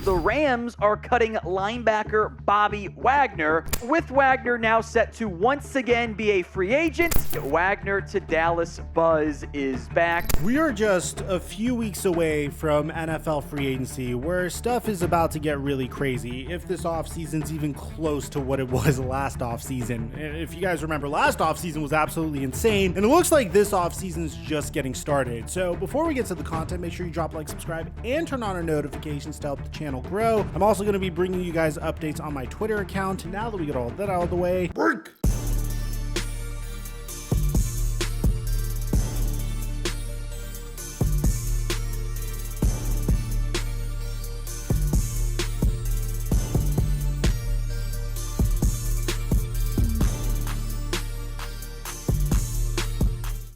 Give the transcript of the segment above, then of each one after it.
The Rams are cutting linebacker Bobby Wagner, with Wagner now set to once again be a free agent. Wagner to Dallas buzz is back. We are just a few weeks away from NFL free agency, where stuff is about to get really crazy, if this offseason's even close to what it was last offseason. If you guys remember, last offseason was absolutely insane, and it looks like this offseason's just getting started. So before we get to the content, make sure you drop a like, subscribe, and turn on our notifications to help the channel grow. I'm also going to be bringing you guys updates on my Twitter account now that we get all that out of the way. Break!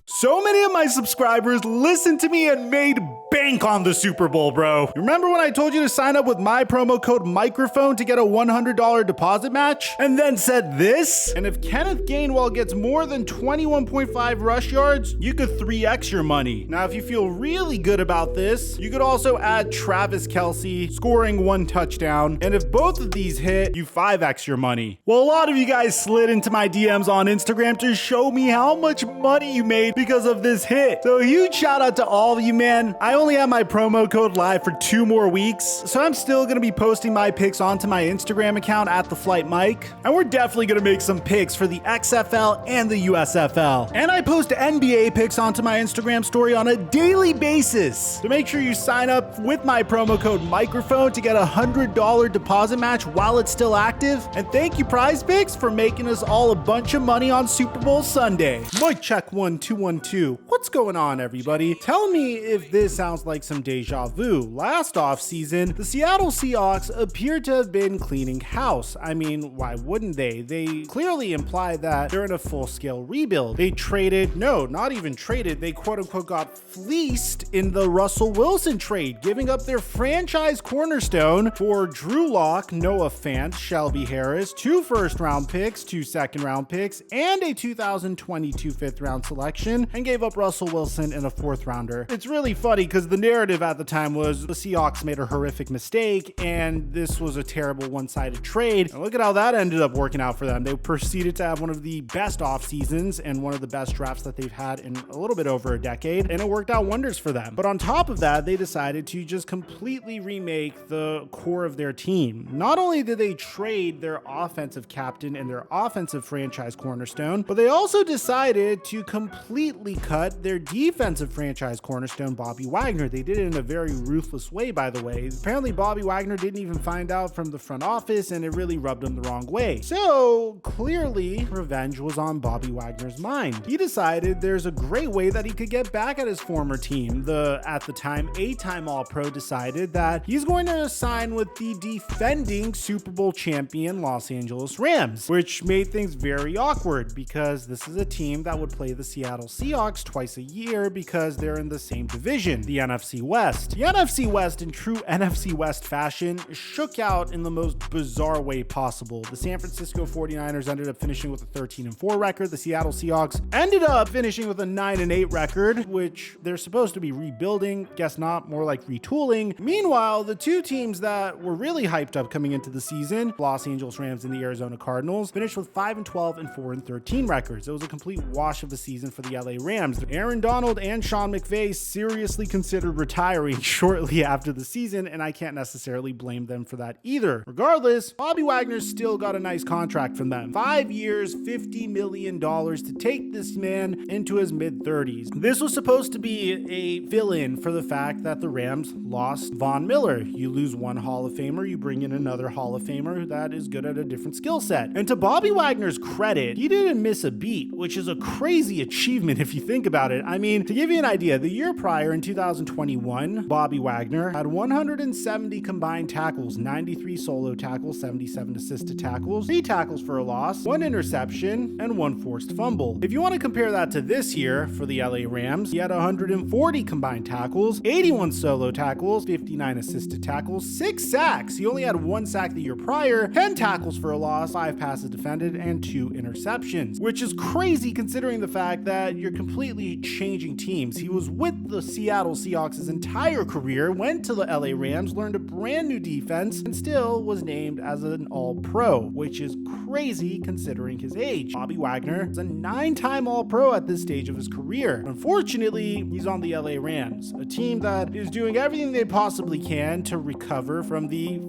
So many of my subscribers listened to me and made bank on the Super Bowl, bro. Remember when I told you to sign up with my promo code Mikerophone to get a $100 deposit match? And then said this? And if Kenneth Gainwell gets more than 21.5 rush yards, you could 3x your money. Now, if you feel really good about this, you could also add Travis Kelce scoring 1 touchdown. And if both of these hit, you 5x your money. Well, a lot of you guys slid into my DMs on Instagram to show me how much money you made because of this hit. So a huge shout out to all of you, man. I only have my promo code live for 2 more weeks, so I'm still gonna be posting my picks onto my Instagram account at The Flight Mike, and we're definitely gonna make some picks for the XFL and the USFL. And I post NBA picks onto my Instagram story on a daily basis. So make sure you sign up with my promo code Microphone to get a $100 deposit match while it's still active. And thank you, Prize Picks, for making us all a bunch of money on Super Bowl Sunday. Mic check 1 2 1 2. What's going on, everybody? Tell me if this sounds like some deja vu. Last offseason, the Seattle Seahawks appeared to have been cleaning house. I mean, why wouldn't they? They clearly imply that they're in a full-scale rebuild. They traded, no, not even traded, they quote-unquote got fleeced in the Russell Wilson trade, giving up their franchise cornerstone for Drew Lock, Noah Fant, Shelby Harris, 2 first-round picks, 2 second-round picks, and a 2022 fifth-round selection, and gave up Russell Wilson in a 4th rounder. It's really funny because the narrative at the time was the Seahawks made a horrific mistake and this was a terrible one-sided trade. And look at how that ended up working out for them. They proceeded to have one of the best off seasons and one of the best drafts that they've had in a little bit over a decade, and it worked out wonders for them. But on top of that, they decided to just completely remake the core of their team. Not only did they trade their offensive captain and their offensive franchise cornerstone, but they also decided to completely cut their defensive franchise cornerstone, Bobby Wagner. They did it in a very ruthless way, by the way. Apparently, Bobby Wagner didn't even find out from the front office, and it really rubbed him the wrong way. So clearly, revenge was on Bobby Wagner's mind. He decided there's a great way that he could get back at his former team. The, at the time, 8-time All-Pro decided that he's going to sign with the defending Super Bowl champion Los Angeles Rams, which made things very awkward because this is a team that would play the Seattle Seahawks twice a year because they're in the same division, the NFC West. The NFC West, in true NFC West fashion, shook out in the most bizarre way possible. The San Francisco 49ers ended up finishing with a 13-4 record. The Seattle Seahawks ended up finishing with a 9-8 record, which they're supposed to be rebuilding. Guess not, more like retooling. Meanwhile, the 2 teams that were really hyped up coming into the season, Los Angeles Rams and the Arizona Cardinals, finished with 5-12 and 4-13 records. It was a complete wash of the season for the LA Rams. Aaron Donald and Sean McVay seriously considered retiring shortly after the season, and I can't necessarily blame them for that either. Regardless, Bobby Wagner still got a nice contract from them. 5 years, $50 million to take this man into his mid-30s. This was supposed to be a fill-in for the fact that the Rams lost Von Miller. You lose one Hall of Famer, you bring in another Hall of Famer that is good at a different skill set. And to Bobby Wagner's credit, he didn't miss a beat, which is a crazy achievement if you think about it. I mean, to give you an idea, the year prior in 2021, Bobby Wagner had 170 combined tackles, 93 solo tackles, 77 assisted tackles, 3 tackles for a loss, 1 interception, and 1 forced fumble. If you want to compare that to this year for the LA Rams, he had 140 combined tackles, 81 solo tackles, 59 assisted tackles, 6 sacks. He only had 1 sack the year prior, 10 tackles for a loss, 5 passes defended, and 2 interceptions, which is crazy considering the fact that you're completely changing teams. He was with the Seattle Seahawks' entire career, went to the LA Rams, learned a brand new defense, and still was named as an All-Pro, which is crazy considering his age. Bobby Wagner is a 9-time All-Pro at this stage of his career. Unfortunately, he's on the LA Rams, a team that is doing everything they possibly can to recover from the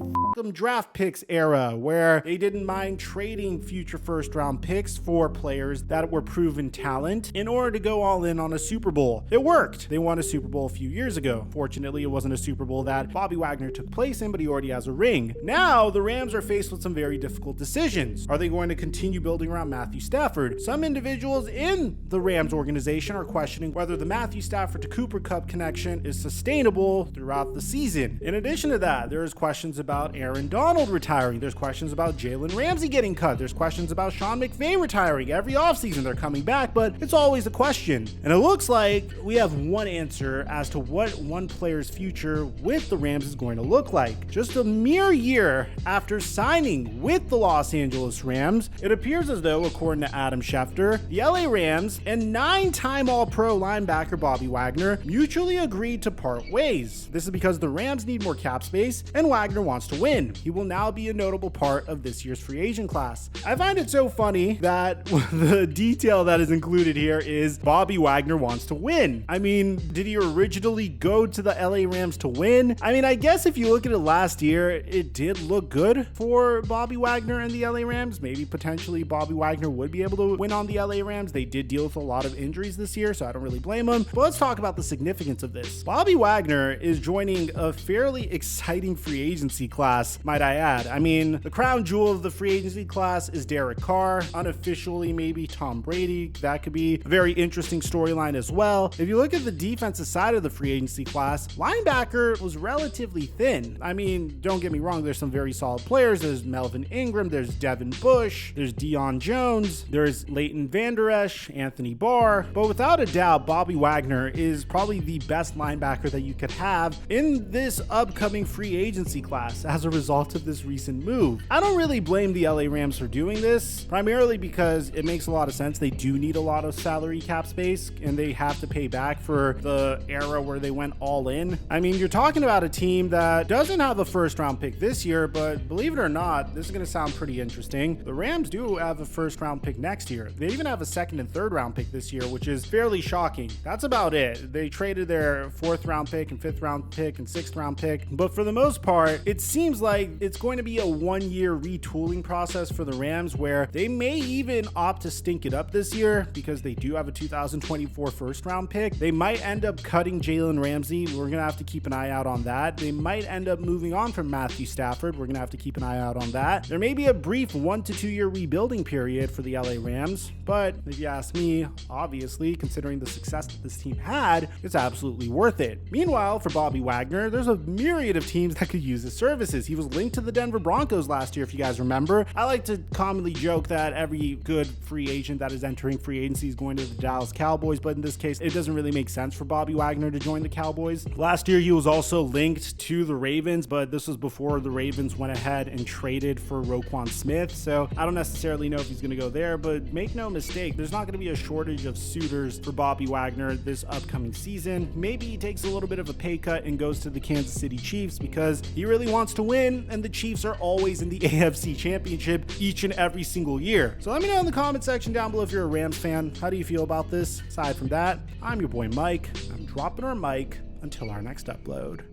draft picks era, where they didn't mind trading future first-round picks for players that were proven talent in order to go all in on a Super Bowl. It worked. They won a Super Bowl a few years ago. Fortunately, it wasn't a Super Bowl that Bobby Wagner took place in, but he already has a ring. Now, the Rams are faced with some very difficult decisions. Are they going to continue building around Matthew Stafford? Some individuals in the Rams organization are questioning whether the Matthew Stafford to Cooper Kupp connection is sustainable throughout the season. In addition to that, there's questions about Aaron Donald retiring. There's questions about Jalen Ramsey getting cut. There's questions about Sean McVay retiring. Every offseason they're coming back, but it's always a question. And it looks like we have one answer as to what one player's future with the Rams is going to look like. Just a mere year after signing with the Los Angeles Rams, it appears as though, according to Adam Schefter, the LA Rams and 9-time All-Pro linebacker Bobby Wagner mutually agreed to part ways. This is because the Rams need more cap space and Wagner wants to win. He will now be a notable part of this year's free agent class. I find it so funny that the detail that is included here is Bobby Wagner wants to win. I mean, did he originally go to the LA Rams to win? I mean, I guess if you look at it last year, it did look good for Bobby Wagner and the LA Rams. Maybe potentially Bobby Wagner would be able to win on the LA Rams. They did deal with a lot of injuries this year, so I don't really blame him. But let's talk about the significance of this. Bobby Wagner is joining a fairly exciting free agency class, might I add. I mean, the crown jewel of the free agency class is Derek Carr. Unofficially, maybe Tom Brady. That could be a very interesting storyline as well. If you look at the defensive side of the free agency class, linebacker was relatively thin. I mean, don't get me wrong, there's some very solid players. There's Melvin Ingram, there's Devin Bush, there's Deion Jones, there's Leighton Vander Esch, Anthony Barr. But without a doubt, Bobby Wagner is probably the best linebacker that you could have in this upcoming free agency class as a result of this recent move. I don't really blame the LA Rams for doing this, primarily because it makes a lot of sense. They do need a lot of salary cap space and they have to pay back for the era where they went all in. I mean, you're talking about a team that doesn't have a first round pick this year, but believe it or not, this is going to sound pretty interesting. The Rams do have a first round pick next year. They even have a second and third round pick this year, which is fairly shocking. That's about it. They traded their fourth round pick and fifth round pick and sixth round pick, but for the most part, it seems like it's going to be a 1-year retooling process for the Rams where they may even opt to stink it up this year because they do have a 2024 first round pick. They might end up cutting Jalen Ramsey. We're going to have to keep an eye out on that. They might end up moving on from Matthew Stafford. We're going to have to keep an eye out on that. There may be a brief 1 to 2 year rebuilding period for the LA Rams, but if you ask me, obviously, considering the success that this team had, it's absolutely worth it. Meanwhile, for Bobby Wagner, there's a myriad of teams that could use his services. He was linked to the Denver Broncos last year, if you guys remember. I like to commonly joke that every good free agent that is entering free agency is going to the Dallas Cowboys, but in this case, it doesn't really make sense for Bobby Wagner to join the Cowboys. Last year, he was also linked to the Ravens, but this was before the Ravens went ahead and traded for Roquan Smith, so I don't necessarily know if he's going to go there, but make no mistake, there's not going to be a shortage of suitors for Bobby Wagner this upcoming season. Maybe he takes a little bit of a pay cut and goes to the Kansas City Chiefs because he really wants to win, and the Chiefs are always in the AFC Championship each and every single year. So let me know in the comment section down below if you're a Rams fan. How do you feel about this? Aside from that, I'm your boy Mike. I'm dropping our mic until our next upload.